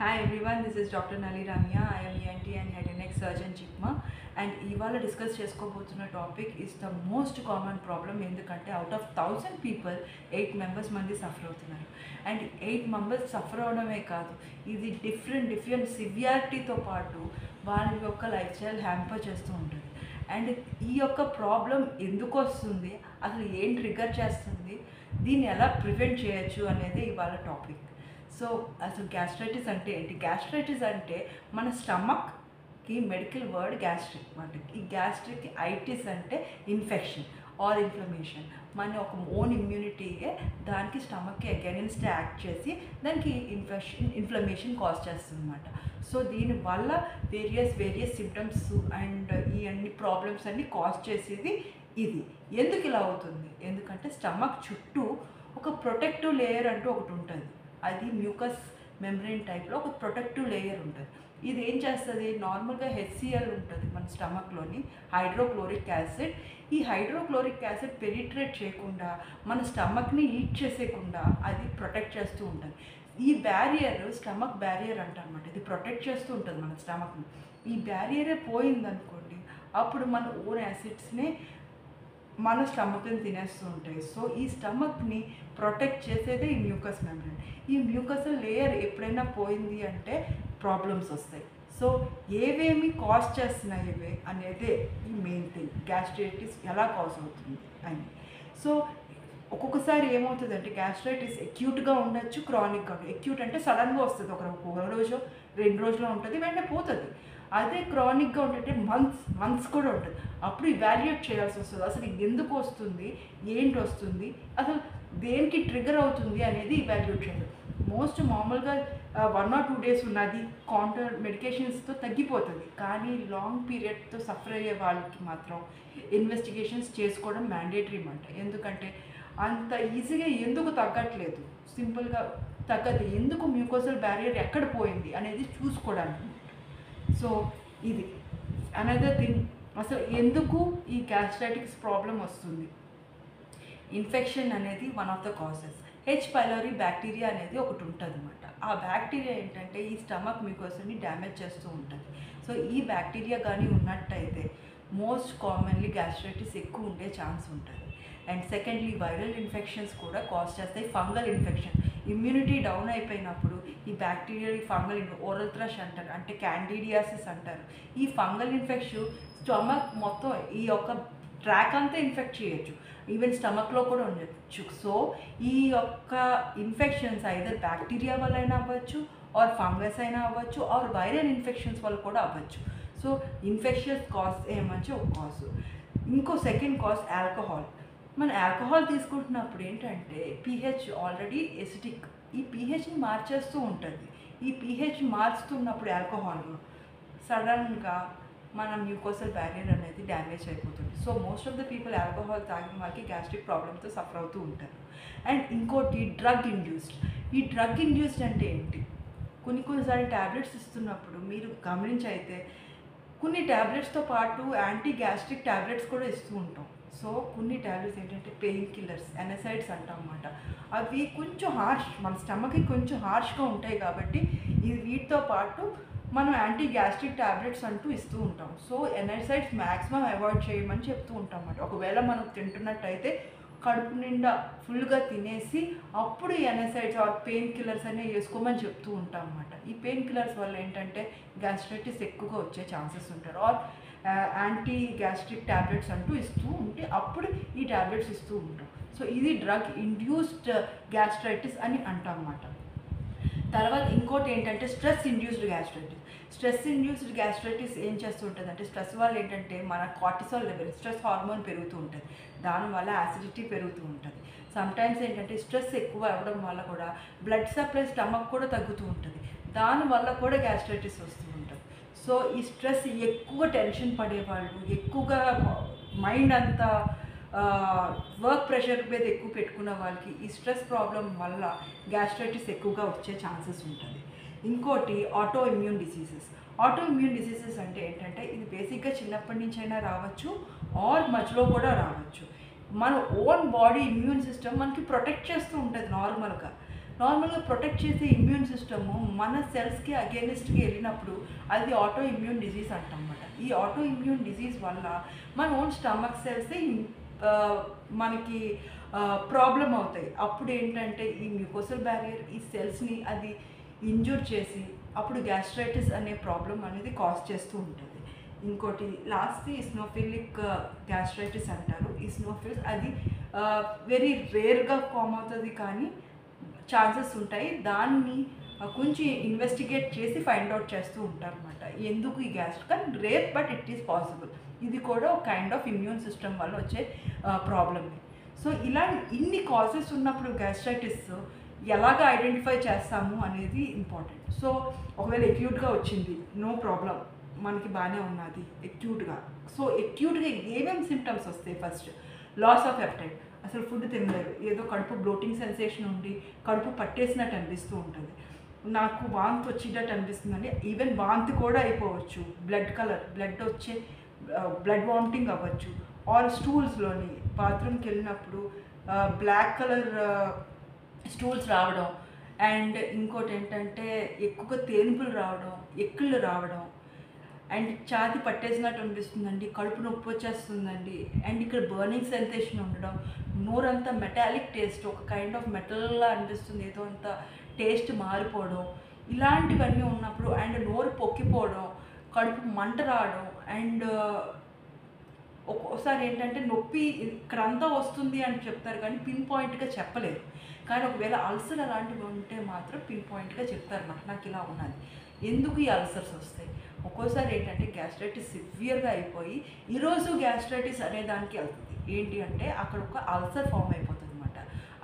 Hi everyone, this is Dr. Nali Ramya. I am ENT and Head and Neck Surgeon Chikma. And ఇవాళ discuss చేసుకోబోతున్న topic is the most common problem. ఎందుకంటే out of 1000 people 8 members మంది suffer అవుతున్నారు. And 8 members suffer అవడమే కాదు, ఇది different సివియారిటీతో పాటు వాళ్ళ యొక్క లైఫ్ స్టైల్ హ్యాంపర్ చేస్తూ ఉంటుంది. అండ్ ఈ యొక్క ప్రాబ్లం ఎందుకు వస్తుంది, అసలు ఏం ట్రిగర్ చేస్తుంది, దీన్ని ఎలా ప్రివెంట్ చేయొచ్చు అనేది ఇవాళ టాపిక్. సో అసలు గ్యాస్ట్రైటిస్ అంటే ఏంటి? గ్యాస్ట్రైటిస్ అంటే మన స్టమక్కి మెడికల్ వర్డ్ గ్యాస్ట్రిక్ అంటే ఈ గ్యాస్ట్రిక్ ఐటిస్ అంటే ఇన్ఫెక్షన్ ఆర్ ఇన్ఫ్లమేషన్. మన ఒక ఓన్ ఇమ్యూనిటీయే దానికి స్టమక్కి అగెనిస్ట్ యాక్ట్ చేసి దానికి ఇన్ఫ్లమేషన్ కాజ్ చేస్తుంది అనమాట. సో దీనివల్ల వేరియస్ సిమ్టమ్స్ అండ్ ఈ అన్ని ప్రాబ్లమ్స్ అన్నీ కాజ్ చేసేది ఇది. ఎందుకు ఇలా అవుతుంది? ఎందుకంటే స్టమక్ చుట్టూ ఒక ప్రొటెక్టివ్ లేయర్ అంటూ ఒకటి ఉంటుంది. అది మ్యూకస్ మెంబ్రెయిన్ టైప్లో ఒక ప్రొటెక్టివ్ లేయర్ ఉంటుంది. ఇది ఏం చేస్తుంది, నార్మల్గా HCl ఉంటుంది మన స్టమక్లోని, హైడ్రోక్లోరిక్ యాసిడ్. ఈ హైడ్రోక్లోరిక్ యాసిడ్ పెనిట్రేట్ చేయకుండా మన స్టమక్ని ఈట్ చేసేయకుండా అది ప్రొటెక్ట్ చేస్తూ ఉంటుంది. ఈ బ్యారియర్ స్టమక్ బ్యారియర్ అంటారన్నమాట. ఇది ప్రొటెక్ట్ చేస్తూ ఉంటుంది మన స్టమక్ని. ఈ బ్యారియరే పోయిందనుకోండి, అప్పుడు మన ఓన్ యాసిడ్స్ని మన స్టమక్ని తినేస్తూ ఉంటాయి. సో ఈ స్టమక్ని ప్రొటెక్ట్ చేసేదే ఈ మ్యూకస్ మెంబ్రెయిన్. ఈ మ్యూకస్ లేయర్ ఎప్పుడైనా పోయింది అంటే ప్రాబ్లమ్స్ వస్తాయి. సో ఏవేమి కాజ్ చేస్తున్నాయి ఇవే అనేదే ఈ మెయిన్ థింగ్, గ్యాస్ట్రైటిస్ ఎలా కాజ్ అవుతుంది అని. సో ఒక్కొక్కసారి ఏమవుతుందంటే గ్యాస్ట్రైటిస్ అక్యూట్గా ఉండొచ్చు, క్రానిక్గా ఉండదు. అక్యూట్ అంటే సడన్గా వస్తుంది, ఒక రోజు 2 రోజులో ఉంటుంది, వెంటనే పోతుంది. అదే క్రానిక్గా ఉంటే మంత్స్ కూడా ఉంటుంది. అప్పుడు ఇవాల్యుయేట్ చేయాల్సి వస్తుంది, అసలు ఎందుకు వస్తుంది, ఏంటి వస్తుంది, అసలు దేనికి ట్రిగర్ అవుతుంది అనేది ఇవాల్యుయేట్ చేయాలి. మామూలుగా 1 or 2 days ఉన్నది కౌంటర్ మెడికేషన్స్తో తగ్గిపోతుంది. కానీ లాంగ్ పీరియడ్తో సఫర్ అయ్యే వాళ్ళకి మాత్రం ఇన్వెస్టిగేషన్స్ చేసుకోవడం మ్యాండేటరీ అన్నమాట. ఎందుకంటే అంత ఈజీగా ఎందుకు తగ్గట్లేదు, సింపుల్గా తగ్గదు, ఎందుకు మ్యూకోసల్ బ్యారియర్ ఎక్కడ పోయింది అనేది చూసుకోవడానికి. సో ఇది అనదర్ థింగ్, అసలు ఎందుకు ఈ గ్యాస్ట్రైటిస్ ప్రాబ్లం వస్తుంది. ఇన్ఫెక్షన్ అనేది one of the causes. H. pylori bacteria అనేది ఒకటి ఉంటుంది అనమాట. ఆ బ్యాక్టీరియా ఏంటంటే ఈ స్టమక్ మ్యూకోస్ని డ్యామేజ్ చేస్తూ ఉంటుంది. సో ఈ బ్యాక్టీరియా కానీ ఉన్నట్టయితే మోస్ట్ కామన్లీ గ్యాస్ట్రైటిస్ ఎక్కువ ఉండే ఛాన్స్ ఉంటుంది. అండ్ సెకండ్లీ వైరల్ ఇన్ఫెక్షన్స్ కూడా కాజ్ చేస్తాయి. ఫంగల్ ఇన్ఫెక్షన్, ఇమ్యూనిటీ డౌన్ అయిపోయినప్పుడు ఈ బ్యాక్టీరియల్ ఫంగల్ ఓరల్ థ్రష్ అంటారు, అంటే క్యాండిడియాసిస్ అంటారు. ఈ ఫంగల్ ఇన్ఫెక్షన్ స్టమక్ మొత్తం ఈ యొక్క ట్రాక్ అంతా ఇన్ఫెక్ట్ చేయొచ్చు, ఈవెన్ స్టమక్లో కూడా ఉండొచ్చు. సో ఈ యొక్క ఇన్ఫెక్షన్స్ ఐదర్ బ్యాక్టీరియా వల్ల అయినా అవ్వచ్చు, ఆర్ ఫంగస్ అయినా అవ్వచ్చు, ఆర్ వైరల్ ఇన్ఫెక్షన్స్ వల్ల కూడా అవ్వచ్చు. సో ఇన్ఫెక్షన్స్ కాజ్ ఏమంటే ఒక కాజ్. ఇంకో సెకండ్ కాజ్ ఆల్కహాల్. మనం ఆల్కహాల్ తీసుకుంటున్నప్పుడు ఏంటంటే pH ఆల్రెడీ ఎసిడిక్, ఈ pHని మార్చేస్తూ ఉంటుంది. ఈ pH మార్చుతున్నప్పుడు ఆల్కహాల్ సడన్గా మన మ్యూకోసల్ బ్యారియర్ అనేది డ్యామేజ్ అయిపోతుంది. So most of the people alcohol తాగిన వాళ్ళకి గ్యాస్ట్రిక్ ప్రాబ్లమ్తో సఫర్ అవుతూ ఉంటారు. అండ్ ఇంకోటి డ్రగ్ ఇండ్యూస్డ్. ఈ డ్రగ్ ఇండ్యూస్డ్ అంటే ఏంటి, కొన్నిసార్లు ట్యాబ్లెట్స్ ఇస్తున్నప్పుడు మీరు గమనించైతే కొన్ని ట్యాబ్లెట్స్తో పాటు యాంటీ గ్యాస్ట్రిక్ ట్యాబ్లెట్స్ కూడా ఇస్తూ ఉంటాం. సో కొన్ని ట్యాబ్లెట్స్ ఏంటంటే పెయిన్ కిల్లర్స్, ఎనసైడ్స్ అంటాం అన్నమాట. అవి కొంచెం హార్ష్, మన స్టమక్కి కొంచెం హార్ష్గా ఉంటాయి కాబట్టి ఇది వీటితో పాటు మనం యాంటీ గ్యాస్ట్రిక్ ట్యాబ్లెట్స్ అంటూ ఇస్తూ ఉంటాం. సో ఎనసైడ్స్ మ్యాక్సిమం అవాయిడ్ చేయమని చెప్తూ ఉంటాం అన్నమాట. ఒకవేళ మనం తింటున్నట్టయితే కడుపు నిండా ఫుల్గా తినేసి అప్పుడు ఈ ఎనసైడ్స్ ఆర్ పెయిన్ కిల్లర్స్ అనేవి వేసుకోమని చెప్తూ ఉంటాం అన్నమాట. ఈ పెయిన్ కిల్లర్స్ వల్ల ఏంటంటే గ్యాస్ట్రైటిస్ ఎక్కువగా వచ్చే ఛాన్సెస్ ఉంటారు. ఆర్ యాంటీ గ్యాస్ట్రిక్ ట్యాబ్లెట్స్ అంటూ ఇస్తూ ఉంటే అప్పుడు ఈ ట్యాబ్లెట్స్ ఇస్తూ ఉంటాం. సో ఇది డ్రగ్ ఇండ్యూస్డ్ గ్యాస్ట్రైటిస్ అని అంటాం అన్నమాట. తర్వాత ఇంకోటి ఏంటంటే stress induced gastritis. Stress induced gastritis ఏం చేస్తూ ఉంటుంది అంటే స్ట్రెస్ వల్ల ఏంటంటే మన కార్టిసాల్ లెవెల్, స్ట్రెస్ హార్మోన్ పెరుగుతూ ఉంటుంది, దానివల్ల యాసిడిటీ పెరుగుతూ ఉంటుంది. సమ్టైమ్స్ ఏంటంటే స్ట్రెస్ ఎక్కువ అవ్వడం వల్ల కూడా బ్లడ్ సప్లై స్టమక్ కూడా తగ్గుతూ ఉంటుంది, దానివల్ల కూడా గ్యాస్ట్రైటిస్ వస్తూ ఉంటుంది. సో ఈ స్ట్రెస్ ఎక్కువ టెన్షన్ పడేవాళ్ళు, ఎక్కువగా మైండ్ అంతా వర్క్ ప్రెషర్ మీద ఎక్కువ పెట్టుకున్న వాళ్ళకి ఈ స్ట్రెస్ ప్రాబ్లం వల్ల గ్యాస్ట్రైటిస్ ఎక్కువగా వచ్చే ఛాన్సెస్ ఉంటుంది. ఇంకోటి auto immune diseases. Auto immune diseases అంటే ఏంటంటే ఇది బేసిక్గా చిన్నప్పటి నుంచి అయినా రావచ్చు, ఆర్ మధ్యలో కూడా రావచ్చు. మన ఓన్ బాడీ ఇమ్యూన్ సిస్టమ్ మనకి ప్రొటెక్ట్ చేస్తూ ఉంటుంది. నార్మల్గా ప్రొటెక్ట్ చేసే ఇమ్యూన్ సిస్టము మన సెల్స్కి అగేనిస్ట్కి వెళ్ళినప్పుడు అది ఆటో ఇమ్యూన్ డిజీజ్ అంటాం అన్నమాట. ఈ ఆటో ఇమ్యూన్ డిజీజ్ వల్ల మన ఓన్ స్టమక్ సెల్సే మనకి ప్రాబ్లం అవుతాయి. అప్పుడు ఏంటంటే ఈ మ్యూకోసల్ బ్యారియర్ ఈ సెల్స్ని అది ఇంజూర్ చేసి అప్పుడు గ్యాస్ట్రైటిస్ అనే ప్రాబ్లం అనేది కాజ్ చేస్తూ ఉంటుంది. ఇంకోటి లాస్ట్ ఇస్నోఫిలిక్ గ్యాస్ట్రైటిస్ అంటారు. ఇస్నోఫిల్స్ అది వెరీ రేర్గా ఫామ్ అవుతుంది, కానీ ఛాన్సెస్ ఉంటాయి. దాన్ని కొంచెం ఇన్వెస్టిగేట్ చేసి ఫైండ్ అవుట్ చేస్తూ ఉంటారు అనమాట, ఎందుకు ఈ గ్యాస్ట్రిక్. కానీ rare, but it is possible. ఇది కూడా ఒక కైండ్ ఆఫ్ ఇమ్యూన్ సిస్టమ్ వల్ల వచ్చే ప్రాబ్లమే. సో ఇలా ఇన్ని కాజెస్ ఉన్నప్పుడు గ్యాస్ట్రైటిస్ ఎలాగ ఐడెంటిఫై చేస్తాము అనేది ఇంపార్టెంట్. సో ఒకవేళ ఎక్యూట్గా వచ్చింది, నో ప్రాబ్లం, మనకి బాగానే ఉన్నది ఎక్యూట్గా. సో ఎక్యూట్గా ఏమేమి సిమ్టమ్స్ వస్తాయి? ఫస్ట్ లాస్ ఆఫ్ అపెటైట్, అసలు ఫుడ్ తినలేరు, ఏదో కడుపు బ్లోటింగ్ సెన్సేషన్ ఉండి కడుపు పట్టేసినట్టు అనిపిస్తూ ఉంటుంది, నాకు వాంతి వచ్చేటట్టు అనిపిస్తుందండి. ఈవెన్ వాంతి కూడా అయిపోవచ్చు, బ్లడ్ కలర్, బ్లడ్ వచ్చే బ్లడ్ వామిటింగ్ అవ్వచ్చు. ఆర్ స్టూల్స్లోని బాత్రూమ్కి వెళ్ళినప్పుడు బ్లాక్ కలర్ స్టూల్స్ రావడం. అండ్ ఇంకోటి ఏంటంటే ఎక్కువగా తేనుపులు రావడం, ఎక్కుళ్ళు రావడం, అండ్ ఛాతి పట్టేసినట్టు అనిపిస్తుందండి, కడుపు నొప్పి వచ్చేస్తుందండి. అండ్ ఇక్కడ బర్నింగ్ సెన్సేషన్ ఉండడం, నోరంతా మెటాలిక్ టేస్ట్, ఒక కైండ్ ఆఫ్ మెటల్లా అనిపిస్తుంది, ఏదో అంత టేస్ట్ మారిపోవడం, ఇలాంటివన్నీ ఉన్నప్పుడు. అండ్ నోరు పొక్కిపోవడం, కడుపు మంట రావడం. అండ్ ఒక్కోసారి ఏంటంటే నొప్పి ఇక్కడంతా వస్తుంది అని చెప్తారు, కానీ పిన్ పాయింట్గా చెప్పలేరు. కానీ ఒకవేళ అల్సర్ అలాంటివి ఉంటే మాత్రం పిన్ పాయింట్గా చెప్తారు నాకు ఇలా ఉన్నది. ఎందుకు ఈ అల్సర్స్ వస్తాయి? ఒక్కోసారి ఏంటంటే గ్యాస్ట్రైటిస్ సివియర్గా అయిపోయి ఈరోజు గ్యాస్ట్రైటిస్ అనే దానికి వెళ్తుంది. ఏంటి అంటే అక్కడ ఒక అల్సర్ ఫామ్ అయిపోతుంది అనమాట.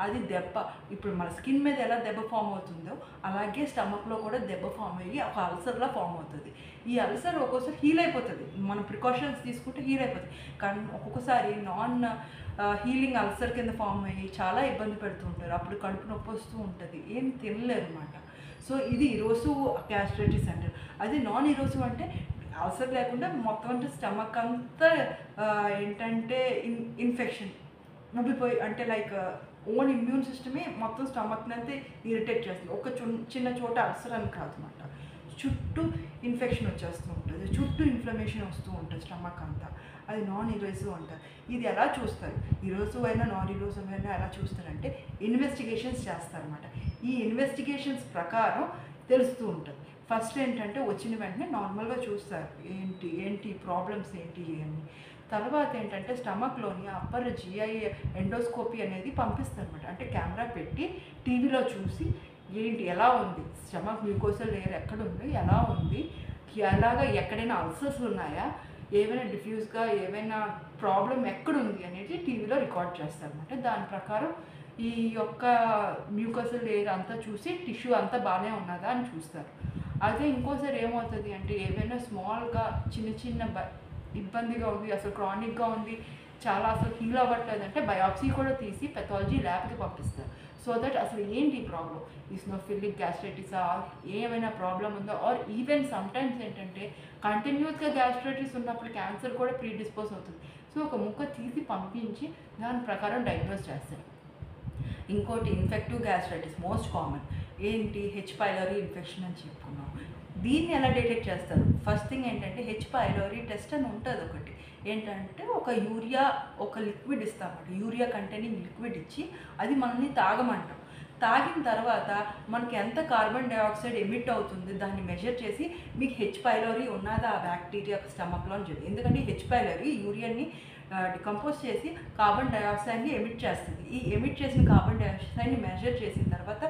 అది దెబ్బ, ఇప్పుడు మన స్కిన్ మీద ఎలా దెబ్బ ఫామ్ అవుతుందో అలాగే స్టమక్లో కూడా దెబ్బ ఫామ్ అయ్యి ఒక అల్సర్లా ఫామ్ అవుతుంది. ఈ అల్సర్ ఒక్కోసారి హీల్ అయిపోతుంది, మనం ప్రికాషన్స్ తీసుకుంటే హీల్ అయిపోతుంది. కానీ ఒక్కొక్కసారి నాన్ హీలింగ్ అల్సర్ కింద ఫామ్ అయ్యి చాలా ఇబ్బంది పెడుతూ ఉంటారు, అప్పుడు కడుపు నొప్పి వస్తూ ఉంటుంది, ఏం తినలేరు అనమాట. సో ఇది ఈరోజు గ్యాస్ట్రైటిస్ అంటారు. అది నాన్ ఈరోజు అంటే అల్సర్ లేకుండా మొత్తం అంటే స్టమక్ అంతా ఏంటంటే ఇన్ఫెక్షన్ ఉబ్బిపోయి, అంటే లైక్ ఓన్ ఇమ్యూన్ సిస్టమే మొత్తం స్టమక్ని అంతా ఇరిటేట్ చేస్తుంది. ఒక చిన్న చోట అల్సర్ అని కాదు అనమాట, చుట్టూ ఇన్ఫెక్షన్ వచ్చేస్తూ ఉంటుంది, చుట్టూ ఇన్ఫ్లమేషన్ వస్తూ ఉంటుంది స్టమక్ అంతా. అది నాన్ ఇరోసివ్ అంటారు. ఇది ఎలా చూస్తారు? ఈరోజు అయినా నాన్ ఇరోసివ్ అయినా ఎలా చూస్తారంటే ఇన్వెస్టిగేషన్స్ చేస్తారన్నమాట. ఈ ఇన్వెస్టిగేషన్స్ ప్రకారం తెలుస్తూ ఉంటుంది. ఫస్ట్ ఏంటంటే వచ్చిన వెంటనే నార్మల్గా చూస్తారు, ఏంటి ప్రాబ్లమ్స్ ఏంటి అని. తర్వాత ఏంటంటే స్టమక్లోని అప్పర్ జిఐ ఎండోస్కోపీ అనేది పంపిస్తారు అనమాట. అంటే కెమెరా పెట్టి టీవీలో చూసి ఏంటి ఎలా ఉంది, స్టమక్ మ్యూకోసల్ లేయర్ ఎక్కడ ఉంది, ఎలా ఉంది, ఎలాగా ఎక్కడైనా అల్సర్స్ ఉన్నాయా, ఏమైనా డిఫ్యూజ్గా ఏమైనా ప్రాబ్లం ఎక్కడుంది అనేది టీవీలో రికార్డ్ చేస్తారన్నమాట. దాని ప్రకారం ఈ యొక్క మ్యూకోసల్ లేయర్ అంతా చూసి టిష్యూ అంతా బాగానే ఉన్నదా అని చూస్తారు. అదే ఇంకోసారి ఏమవుతుంది అంటే ఏమైనా స్మాల్గా చిన్న ఇబ్బందిగా ఉంది, అసలు క్రానిక్గా ఉంది, చాలా అసలు హీల్ అవ్వట్లేదు అంటే బయాప్సీ కూడా తీసి పెథాలజీ ల్యాబ్కి పంపిస్తారు. సో దట్ అసలు ఏంటి ప్రాబ్లం, ఇస్నోఫిలిక్ గ్యాస్ట్రైటిసా, ఏమైనా ప్రాబ్లం ఉందో. ఆర్ ఈవెన్ సమ్టైమ్స్ ఏంటంటే కంటిన్యూస్గా గ్యాస్ట్రైటిస్ ఉన్నప్పుడు క్యాన్సర్ కూడా ప్రీడిస్పోజ్ అవుతుంది. సో ఒక ముక్క తీసి పంపించి దాని ప్రకారం డయాగ్నోస్ చేస్తారు. ఇంకోటి ఇన్ఫెక్టివ్ గ్యాస్ట్రైటిస్ మోస్ట్ కామన్. ఏంటి? హెచ్ పైలోరీ ఇన్ఫెక్షన్ అని చెప్పుకున్నాం. దీన్ని ఎలా డిటెక్ట్ చేస్తారు? ఫస్ట్ థింగ్ ఏంటంటే హెచ్ పైలోరీ టెస్ట్ అని ఉంటుంది ఒకటి. ఏంటంటే ఒక యూరియా, ఒక లిక్విడ్ ఇస్తామన్నమాట, యూరియా కంటైనింగ్ లిక్విడ్ ఇచ్చి అది మనల్ని తాగమంటాం. తాగిన తర్వాత మనకి ఎంత కార్బన్ డైఆక్సైడ్ ఎమిట్ అవుతుంది దాన్ని మెజర్ చేసి మీకు హెచ్ పైలోరీ ఉన్నదా ఆ బ్యాక్టీరియా స్టమక్లో అని చెప్పి. ఎందుకంటే హెచ్ పైలోరీ యూరియాని డికంపోజ్ చేసి కార్బన్ డైఆక్సైడ్ని ఎమిట్ చేస్తుంది. ఈ ఎమిట్ చేసిన కార్బన్ డైఆక్సైడ్ని మెజర్ చేసిన తర్వాత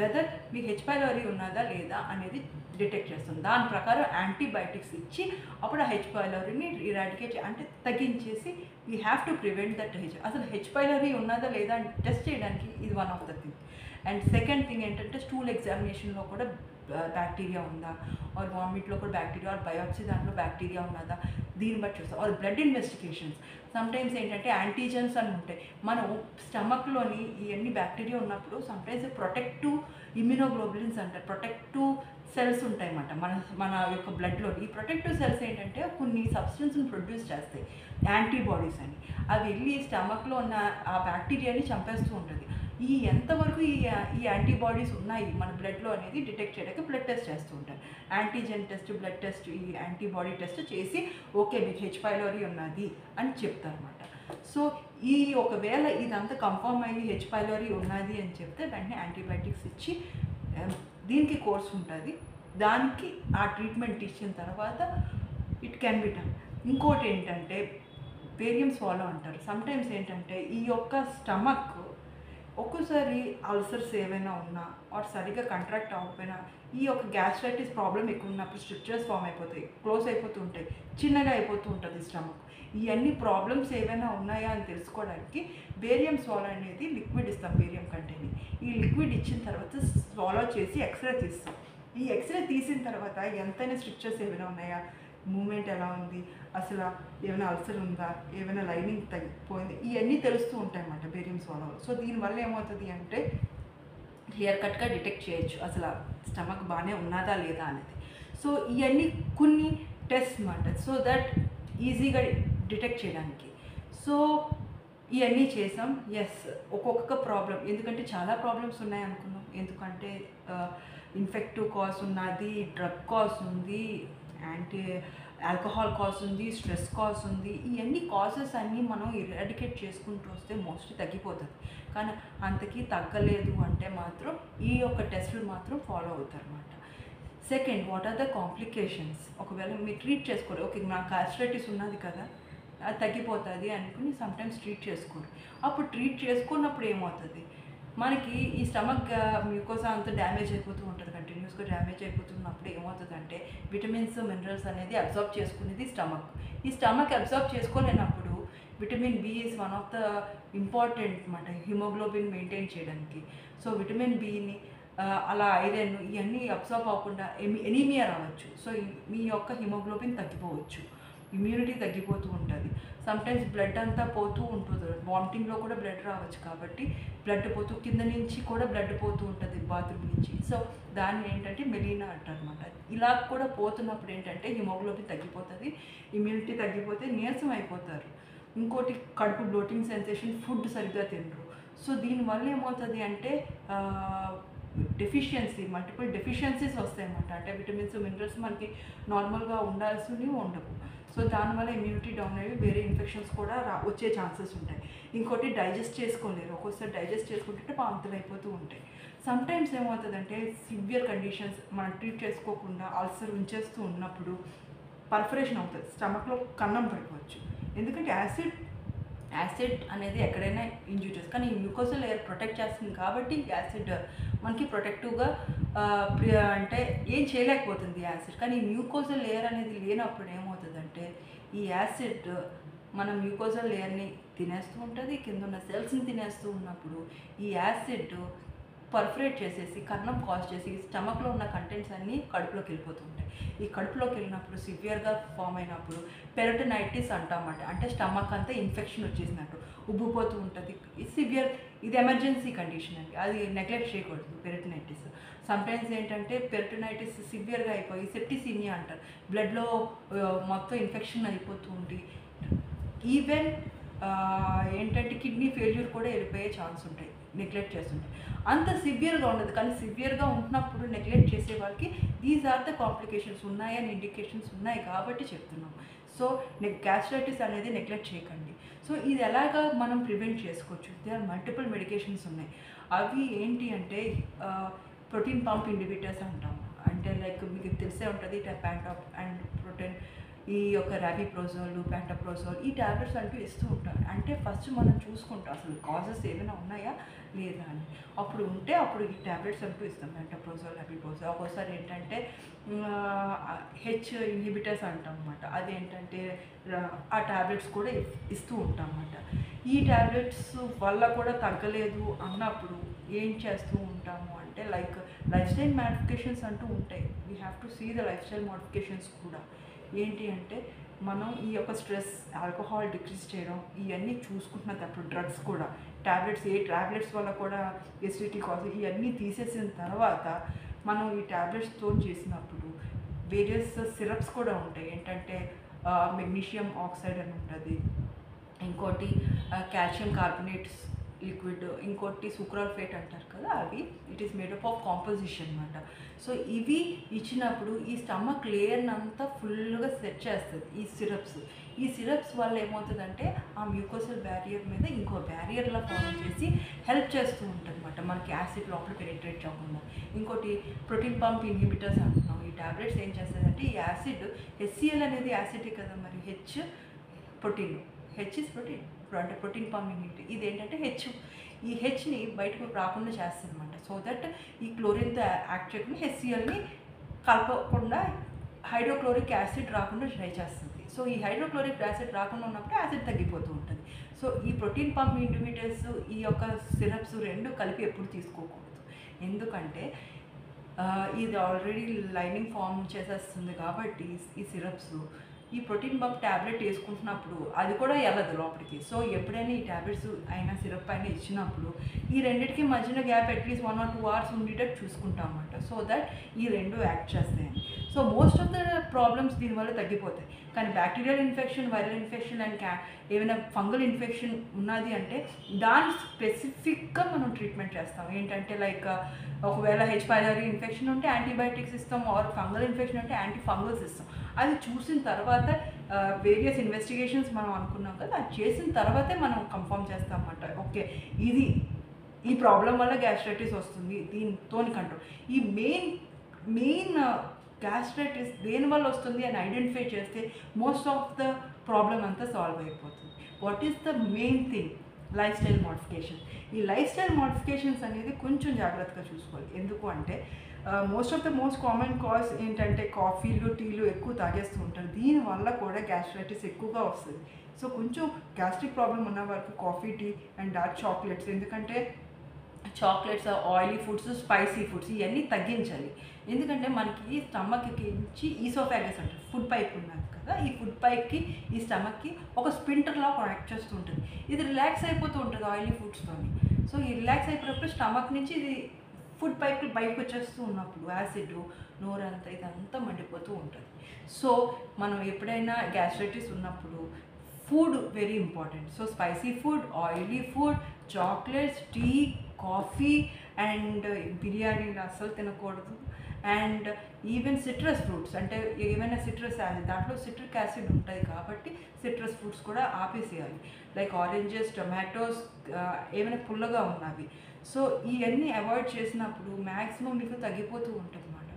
వెదర్ మీకు హెచ్ పైలోరీ ఉన్నదా లేదా అనేది డిటెక్ట్ చేస్తుంది. దాని ప్రకారం యాంటీబయాటిక్స్ ఇచ్చి అప్పుడు ఆ హెచ్ పైలోరీని ఇరాడికేట్ అంటే తగ్గించేసి we have to prevent that అసలు హెచ్ పైలోరీ ఉన్నదా లేదా అని టెస్ట్ చేయడానికి ఇది one of the thing. And second thing ఏంటంటే స్టూల్ ఎగ్జామినేషన్లో కూడా బ్యాక్టీరియా ఉందా, ఆర్ వామిట్లో కూడా బ్యాక్టీరియా, ఆర్ బయాప్సీ దాంట్లో బ్యాక్టీరియా ఉన్నదా దీన్ని బట్టి చూస్తాం. ఆర్ బ్లడ్ ఇన్వెస్టిగేషన్స్ సమ్టైమ్స్ ఏంటంటే యాంటీజెన్స్ అని ఉంటాయి. మనం స్టమక్లోని ఇవన్నీ బ్యాక్టీరియా ఉన్నప్పుడు సమ్టైమ్స్ ప్రొటెక్టివ్ ఇమ్యూనోగ్లోబులిన్స్ అంటారు, ప్రొటెక్టివ్ సెల్స్ ఉంటాయి అన్నమాట మన యొక్క బ్లడ్లో. ఈ ప్రొటెక్టివ్ సెల్స్ ఏంటంటే కొన్ని సబ్స్టెన్స్ని ప్రొడ్యూస్ చేస్తాయి, యాంటీబాడీస్ అని. అవి వెళ్ళి స్టమక్లో ఉన్న ఆ బ్యాక్టీరియాని చంపేస్తూ ఉంటుంది. ఎంతవరకు ఈ యాంటీబాడీస్ ఉన్నాయి మన బ్లడ్లో అనేది డిటెక్ట్ చేయడానికి బ్లడ్ టెస్ట్ చేస్తూ ఉంటారు. యాంటీజెన్ టెస్ట్, బ్లడ్ టెస్ట్, ఈ యాంటీబాడీ టెస్ట్ చేసి ఓకే మీకు హెచ్ పైలోరీ ఉన్నది అని చెప్తారన్నమాట. సో ఒకవేళ ఇదంతా కన్ఫర్మ్ అయ్యి హెచ్ పైలోరీ ఉన్నది అని చెప్తే వెంటనే యాంటీబయాటిక్స్ ఇచ్చి దీనికి కోర్స్ ఉంటుంది. దానికి ఆ ట్రీట్మెంట్ ఇచ్చిన తర్వాత ఇట్ కెన్ బి డన్. ఇంకోటి ఏంటంటే బేరియం స్వాలో అంటారు. సమ్టైమ్స్ ఏంటంటే ఈ యొక్క స్టమక్ ఒక్కోసారి అల్సర్స్ ఏవైనా ఉన్నా ఆర్ సరిగ్గా కంట్రాక్ట్ అవ్వకపోయినా ఈ యొక్క గ్యాస్ట్రైటిస్ ప్రాబ్లం ఎక్కువ ఉన్నప్పుడు స్ట్రక్చర్స్ ఫామ్ అయిపోతాయి, క్లోజ్ అయిపోతూ ఉంటాయి, చిన్నగా అయిపోతూ ఉంటుంది స్టమక్. ఇవన్నీ ప్రాబ్లమ్స్ ఏవైనా ఉన్నాయా అని తెలుసుకోవడానికి బేరియం స్వాలో అనేది లిక్విడ్ ఇస్తాం, బేరియం కంటెంట్. ఈ లిక్విడ్ ఇచ్చిన తర్వాత స్వాలో చేసి ఎక్స్రే తీస్తాం. ఈ ఎక్స్రే తీసిన తర్వాత ఎంతైనా స్ట్రక్చర్స్ ఏమైనా ఉన్నాయా, మూమెంట్ ఎలా ఉంది, అసలు ఏమైనా అల్సర్ ఉందా, ఏమైనా లైనింగ్ తగ్గిపోయింది, ఇవన్నీ తెలుస్తూ ఉంటాయి అన్నమాట బేరియం స్వాలోలో. సో దీనివల్ల ఏమవుతుంది అంటే క్లియర్ కట్గా డిటెక్ట్ చేయొచ్చు అసలు స్టమక్ బాగానే ఉన్నదా లేదా అనేది. సో ఇవన్నీ కొన్ని టెస్ట్ అన్నమాట, సో దట్ ఈజీగా డిటెక్ట్ చేయడానికి. సో ఇవన్నీ చేసాం. ఎస్, ఒక్కొక్క ప్రాబ్లం, ఎందుకంటే చాలా ప్రాబ్లమ్స్ ఉన్నాయి అనుకున్నాం. ఎందుకంటే ఇన్ఫెక్టివ్ కాజ్ ఉన్నది, డ్రగ్ కాజ్ ఉంది, ఆల్కహాల్ కాజ్ ఉంది, స్ట్రెస్ కాజ్ ఉంది. ఇవన్నీ కాజెస్ అన్నీ మనం ఎరాడికేట్ చేసుకుంటూ వస్తే మోస్ట్లీ తగ్గిపోతుంది. కానీ అంతకీ తగ్గలేదు అంటే మాత్రం ఈ యొక్క టెస్టులు మాత్రం ఫాలో అవుతారు అన్నమాట. Second, what are the complications? ఒకవేళ మీరు ట్రీట్ చేసుకోరు, ఓకే నాకు గ్యాస్ట్రైటిస్ ఉన్నది కదా అది తగ్గిపోతుంది అనుకుని సమ్టైమ్స్ ట్రీట్ చేసుకోరు. అప్పుడు ట్రీట్ చేసుకున్నప్పుడు ఏమవుతుంది, మనకి ఈ స్టమక్ మ్యూకోసా అంతా డ్యామేజ్ అయిపోతూ ఉంటుంది, కంటిన్యూస్గా డ్యామేజ్ అయిపోతున్నప్పుడు ఏమవుతుందంటే విటమిన్స్, మినరల్స్ అనేది అబ్జార్బ్ చేసుకునేది స్టమక్. ఈ స్టమక్ అబ్జార్బ్ చేసుకోలేనప్పుడు vitamin B is one of the important అన్నమాట హిమోగ్లోబిన్ మెయింటైన్ చేయడానికి. సో విటమిన్ బిని అలా ఐరన్ ఇవన్నీ అబ్జార్బ్ అవ్వకుండా ఎనీమియా రావచ్చు. సో మీ యొక్క హిమోగ్లోబిన్ తగ్గిపోవచ్చు, ఇమ్యూనిటీ తగ్గిపోతూ ఉంటుంది. సమ్టైమ్స్ బ్లడ్ అంతా పోతూ ఉంటుంది, వామిటింగ్లో కూడా బ్లడ్ రావచ్చు. కాబట్టి బ్లడ్ పోతూ కింద నుంచి కూడా బ్లడ్ పోతూ ఉంటుంది బాత్రూమ్ నుంచి. సో దాన్ని ఏంటంటే మెలీనా అంటారు అనమాట. ఇలా కూడా పోతున్నప్పుడు ఏంటంటే హిమోగ్లోబిన్ తగ్గిపోతుంది, ఇమ్యూనిటీ తగ్గిపోతే నీరసం అయిపోతారు. ఇంకోటి కడుపు బ్లోటింగ్ సెన్సేషన్, ఫుడ్ సరిగ్గా తినరు. సో దీనివల్ల ఏమవుతుంది అంటే డెఫిషియన్సీ, మల్టిపుల్ డెఫిషియన్సీస్ వస్తాయి అన్నమాట. అంటే విటమిన్స్, మినరల్స్ మనకి నార్మల్గా ఉండాల్సినవి ఉండవు. సో దానివల్ల ఇమ్యూనిటీ డౌన్ అయ్యి వేరే ఇన్ఫెక్షన్స్ కూడా వచ్చే ఛాన్సెస్ ఉంటాయి. ఇంకోటి డైజెస్ట్ చేసుకోలేరు, ఒక్కోసారి డైజెస్ట్ చేసుకుంటుంటే వాంతులు అయిపోతూ ఉంటాయి. సమ్టైమ్స్ ఏమవుతుందంటే సివియర్ కండిషన్స్ మనం ట్రీట్ చేసుకోకుండా అల్సర్ ఉంచేస్తూ ఉన్నప్పుడు పర్ఫరేషన్ అవుతుంది, స్టమక్లో కన్నం పడిపోవచ్చు. ఎందుకంటే యాసిడ్ అనేది ఎక్కడైనా ఇంజ్యూర్ చేస్తుంది, కానీ ఈ మ్యూకోసల్ లేయర్ ప్రొటెక్ట్ చేస్తుంది కాబట్టి యాసిడ్ మనకి ప్రొటెక్టివ్గా అంటే ఏం చేయలేకపోతుంది యాసిడ్. కానీ ఈ మ్యూకోసల్ లేయర్ అనేది లేనప్పుడు ఏమవుతుందంటే ఈ యాసిడ్ మన మ్యూకోసల్ లేయర్ని తినేస్తూ ఉంటుంది, కింద ఉన్న సెల్స్ని తినేస్తూ ఉన్నప్పుడు ఈ యాసిడ్ పర్ఫరేట్ చేసేసి కన్నం కాజ్ చేసి స్టమక్లో ఉన్న కంటెంట్స్ అన్నీ కడుపులోకి వెళ్ళిపోతూ ఉంటాయి. ఈ కడుపులోకి వెళ్ళినప్పుడు సివియర్గా ఫామ్ అయినప్పుడు పెరిటోనైటిస్ అంటామన్నమాట. అంటే స్టమక్ అంతా ఇన్ఫెక్షన్ వచ్చేసినట్టు ఉబ్బిపోతూ ఉంటుంది. ఇది ఎమర్జెన్సీ కండిషన్ అండి, అది నెగ్లెక్ట్ చేయకూడదు పెరిటోనైటిస్. సమ్టైమ్స్ ఏంటంటే పెరిటోనైటిస్ సివియర్గా అయిపోయి సెప్టిసిమియా అంటారు, బ్లడ్లో మొత్తం ఇన్ఫెక్షన్ అయిపోతూ ఉండి ఈవెన్ ఏంటంటే కిడ్నీ ఫెయిల్యూర్ కూడా వెళ్ళిపోయే ఛాన్స్ ఉంటాయి నెగ్లెక్ట్ చేస్తుంటాయి. అంత సివియర్గా ఉండదు, కానీ సివియర్గా ఉంటున్నప్పుడు నెగ్లెక్ట్ చేసే వాళ్ళకి దీస్ ఆర్ ద కాంప్లికేషన్స్ ఉన్నాయని ఇండికేషన్స్ ఉన్నాయి కాబట్టి చెప్తున్నాం. సో గ్యాస్ట్రైటిస్ అనేది నెగ్లెక్ట్ చేయకండి. సో ఇది ఎలాగా మనం ప్రివెంట్ చేసుకోవచ్చు? దే ఆర్ మల్టిపుల్ మెడికేషన్స్ ఉన్నాయి. అవి ఏంటి అంటే ప్రోటీన్ పంప్ ఇన్హిబిటర్స్ అంటాం. అంటే లైక్ మీకు తెలిసే ఉంటుంది టెపాంటాప్ అండ్ ప్రోటీన్, ఈ యొక్క రాబిప్రోజోల్, ప్యాంటప్రోజోల్, ఈ ట్యాబ్లెట్స్ అంటూ ఇస్తూ ఉంటారు. అంటే ఫస్ట్ మనం చూసుకుంటాం అసలు కాజెస్ ఏమైనా ఉన్నాయా లేదా అని. అప్పుడు ఉంటే అప్పుడు ఈ ట్యాబ్లెట్స్ అంటూ ఇస్తాం, ప్యాంటప్రోజోల్, రాబిప్రోజోల్. ఒక్కోసారి ఏంటంటే హెచ్ ఇన్హిబిటర్స్ అంటాం అన్నమాట. అదేంటంటే ఆ ట్యాబ్లెట్స్ కూడా ఇస్తూ ఉంటాం అన్నమాట. ఈ ట్యాబ్లెట్స్ వల్ల కూడా తగ్గలేదు అన్నప్పుడు ఏం చేస్తూ ఉంటాము అంటే లైక్ లైఫ్ స్టైల్ మోడిఫికేషన్స్ అంటూ ఉంటాయి. We have to see the lifestyle modifications కూడా. ఏంటి అంటే మనం ఈ యొక్క స్ట్రెస్, ఆల్కహాల్ డిక్రీజ్ చేయడం ఇవన్నీ చూసుకుంటున్నప్పుడు డ్రగ్స్ కూడా, ఏ ట్యాబ్లెట్స్ వల్ల కూడా ఎసిడిటీ కాజ్ ఇవన్నీ తీసేసిన తర్వాత మనం ఈ ట్యాబ్లెట్స్తో చేసినప్పుడు వేరియస్ సిరప్స్ కూడా ఉంటాయి. ఏంటంటే మెగ్నీషియం ఆక్సైడ్ అని ఉంటుంది, ఇంకోటి కాల్షియం కార్బోనేట్స్ లిక్విడ్, ఇంకోటి సుక్రాల్ఫేట్ అంటారు కదా, అవి it is made up of composition అనమాట. సో ఇవి ఇచ్చినప్పుడు ఈ స్టమక్ లేయర్ని అంతా ఫుల్గా సెట్ చేస్తుంది ఈ సిరప్స్ వల్ల ఏమవుతుందంటే ఆ మ్యూకోసల్ బ్యారియర్ మీద ఇంకో బ్యారియర్లా ఫామ్ చేసి హెల్ప్ చేస్తూ ఉంటుంది అనమాట, మనకి యాసిడ్ లోపల పెనిట్రేట్ కాకుండా. ఇంకోటి ప్రోటీన్ పంప్ ఇన్హిబిటర్స్ అంటున్నాం. ఈ టాబ్లెట్స్ ఏం చేస్తుందంటే ఈ యాసిడ్, HCl అనేది యాసిడే కదా, మరి ప్రోటీన్, హెచ్ ఇస్ ప్రోటీన్, అంటే ప్రోటీన్ పంప్ ఇన్హిబిటర్. ఇది ఏంటంటే ఈ హెచ్ని బయటకు రాకుండా చేస్తుంది అనమాట. సో దట్ ఈ క్లోరిన్తో యాక్ట్ చేయకుండా HClని కలపకుండా హైడ్రోక్లోరిక్ యాసిడ్ రాకుండా ట్రై చేస్తుంది. సో ఈ హైడ్రోక్లోరిక్ యాసిడ్ రాకుండా ఉన్నప్పుడు యాసిడ్ తగ్గిపోతూ ఉంటుంది. సో ఈ ప్రోటీన్ పంప్ ఇన్హిబిటర్స్, ఈ యొక్క సిరప్స్ రెండు కలిపి ఎప్పుడు తీసుకోకూడదు. ఎందుకంటే ఇది ఆల్రెడీ లైనింగ్ ఫామ్ చేసేస్తుంది కాబట్టి ఈ సిరప్స్ ఈ ప్రోటీన్ పంప్ ట్యాబ్లెట్ వేసుకుంటున్నప్పుడు అది కూడా వెళ్ళదు లోపలికి. సో ఎప్పుడైనా ఈ ట్యాబ్లెట్స్ అయినా సిరప్ అయినా ఇచ్చినప్పుడు ఈ రెండింటికి మధ్యన గ్యాప్ అట్లీస్ట్ 1 or 2 hours ఉండేటట్టు చూసుకుంటాం అన్నమాట. సో దట్ ఈ రెండు యాక్ట్ చేస్తాయని. So most of the problems దీనివల్ల తగ్గిపోతాయి. కానీ bacterial infection, viral infection and ఏమైనా ఫంగల్ ఇన్ఫెక్షన్ ఉన్నది అంటే దాని స్పెసిఫిక్గా మనం ట్రీట్మెంట్ చేస్తాం. ఏంటంటే లైక్ ఒకవేళ H. pylori ఇన్ఫెక్షన్ ఉంటే యాంటీబయాటిక్స్ ఇస్తాం, ఆర్ ఫంగల్ ఇన్ఫెక్షన్ అంటే యాంటీ ఫంగల్స్ ఇస్తాం. అది చూసిన తర్వాత వేరియస్ ఇన్వెస్టిగేషన్స్ మనం అనుకున్నాం కదా, అది చేసిన తర్వాతే మనం కన్ఫర్మ్ చేస్తాం అన్నమాట. ఓకే, ఈ ప్రాబ్లం వల్ల గ్యాస్ట్రైటిస్ వస్తుంది, దీంతో కంట్రోల్. ఈ మెయిన్ గ్యాస్ట్రైటిస్ దేనివల్ల వస్తుంది అని ఐడెంటిఫై చేస్తే మోస్ట్ ఆఫ్ ద ప్రాబ్లం అంతా సాల్వ్ అయిపోతుంది. What is the main thing? Life style modification. ఈ లైఫ్ స్టైల్ మోడిఫికేషన్స్ అనేది కొంచెం జాగ్రత్తగా చూసుకోవాలి. ఎందుకు అంటే మోస్ట్ కామన్ కాజ్ ఏంటంటే కాఫీలు, టీలు ఎక్కువ తాగేస్తూ ఉంటారు. దీనివల్ల కూడా గ్యాస్ట్రైటిస్ ఎక్కువగా వస్తుంది. సో కొంచెం గ్యాస్ట్రిక్ ప్రాబ్లం ఉన్న వరకు coffee, tea and dark chocolates, ఎందుకంటే chocolates, oily foods, spicy foods ఇవన్నీ తగ్గించాలి. ఎందుకంటే మనకి స్టమక్కి నుంచి ఈసోఫాగస్ అంటారు, ఫుడ్ పైప్ ఉన్నది కదా, ఈ ఫుడ్ పైప్కి ఈ స్టమక్కి ఒక స్పింటర్లా కనెక్ట్ చేస్తూ ఉంటుంది. ఇది రిలాక్స్ అయిపోతూ ఉంటుంది ఆయిలీ ఫుడ్స్తో. సో ఈ రిలాక్స్ అయిపోయినప్పుడు స్టమక్ నుంచి ఇది ఫుడ్ పైప్ బయటకు వచ్చేస్తూ ఉన్నప్పుడు యాసిడ్ నోరంతా ఇదంతా మండిపోతూ ఉంటుంది. సో మనం ఎప్పుడైనా గ్యాస్ట్రైటిస్ ఉన్నప్పుడు food very important. So spicy food, oily food, chocolates, tea, coffee and బిర్యానీలు అస్సలు తినకూడదు. అండ్ ఈవెన్ సిట్రస్ ఫ్రూట్స్, అంటే ఏమైనా సిట్రస్ యాసిడ్, దాంట్లో సిట్రిక్ యాసిడ్ ఉంటుంది కాబట్టి సిట్రస్ ఫ్రూట్స్ కూడా ఆపేసేయాలి. లైక్ ఆరెంజెస్, టొమాటోస్, ఏమైనా పుల్లగా ఉన్నవి. సో ఇవన్నీ అవాయిడ్ చేసినప్పుడు మ్యాక్సిమం మీకు తగ్గిపోతూ ఉంటుంది అన్నమాట.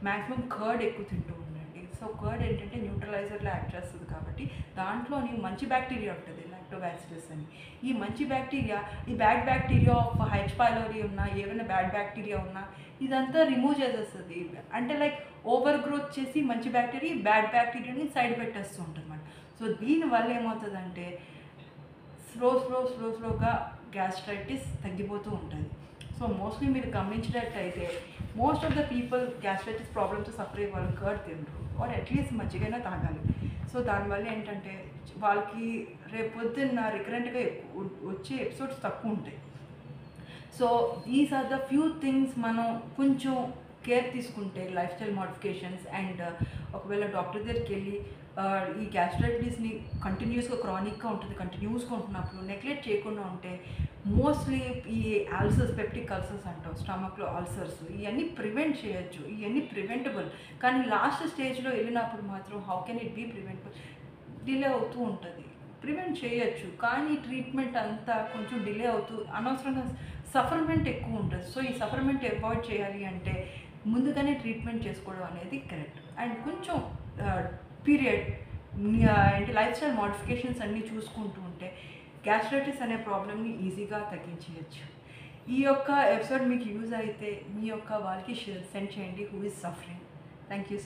మ్యాక్సిమం కర్డ్ ఎక్కువ తింటూ ఉండండి. సో కర్డ్ ఏంటంటే న్యూట్రలైజర్లో యాక్ట్ చేస్తుంది కాబట్టి దాంట్లోని మంచి బ్యాక్టీరియా ఉంటుంది, లాక్టోబాసిల్లస్ అని. ఈ మంచి బ్యాక్టీరియా, ఈ bad bacteria of H. pylori ఉన్నా, ఏమైనా బ్యాడ్ బ్యాక్టీరియా ఉన్నా ఇదంతా రిమూవ్ చేసేస్తుంది. అంటే లైక్ ఓవర్ గ్రోత్ చేసి మంచి బ్యాక్టీరియా బ్యాడ్ బ్యాక్టీరియాని సైడ్ పెట్టేస్తూ ఉంటుంది అన్నమాట. సో దీనివల్ల ఏమవుతుందంటే స్లోగా గ్యాస్ట్రైటిస్ తగ్గిపోతూ ఉంటుంది. సో మోస్ట్లీ మీరు గమనించినట్లయితే most of the people gastritis problems suffer అయ్యే వాళ్ళు కర్డ్ తినరు, ఆర్ అట్లీస్ట్ మజ్జిగైనా తాగాలి. సో దానివల్ల ఏంటంటే వాళ్ళకి రేపొద్దున్న రికరెంట్గా వచ్చే ఎపిసోడ్స్ తక్కువ ఉంటాయి. So these are the few things మనం కొంచెం కేర్ తీసుకుంటే లైఫ్ స్టైల్ మోడిఫికేషన్స్. అండ్ ఒకవేళ డాక్టర్ దగ్గరికి వెళ్ళి ఈ గ్యాస్ట్రైటిస్ని కంటిన్యూస్గా క్రానిక్గా ఉంటుంది, కంటిన్యూస్గా ఉంటున్నప్పుడు నెగ్లెక్ట్ చేయకుండా ఉంటే మోస్ట్లీ ఈ అల్సర్స్, పెప్టిక్ అల్సర్స్ అంటాం, స్టమక్లో అల్సర్స్, ఇవన్నీ ప్రివెంట్ చేయొచ్చు. ఇవన్నీ ప్రివెంటబుల్. కానీ లాస్ట్ స్టేజ్లో వెళ్ళినప్పుడు మాత్రం how can it be preventable? Delay అవుతూ ఉంటుంది. ప్రివెంట్ చేయొచ్చు కానీ ట్రీట్మెంట్ అంతా కొంచెం డిలే అవుతూ అనవసరంగా సఫర్మెంట్ ఎక్కువ ఉంటుంది. సో ఈ సఫర్మెంట్ అవాయిడ్ చేయాలి అంటే ముందుగానే ట్రీట్మెంట్ చేసుకోవడం అనేది కరెక్ట్. అండ్ కొంచెం పీరియడ్ అంటే లైఫ్ స్టైల్ మోడిఫికేషన్స్ అన్నీ చూసుకుంటూ ఉంటే గ్యాస్ట్రైటిస్ అనే ప్రాబ్లమ్ని ఈజీగా తగ్గించేయచ్చు. ఈ యొక్క ఎపిసోడ్ మీకు యూజ్ అయితే మీ యొక్క వాళ్ళకి సెండ్ చేయండి who is suffering. Thank you so much.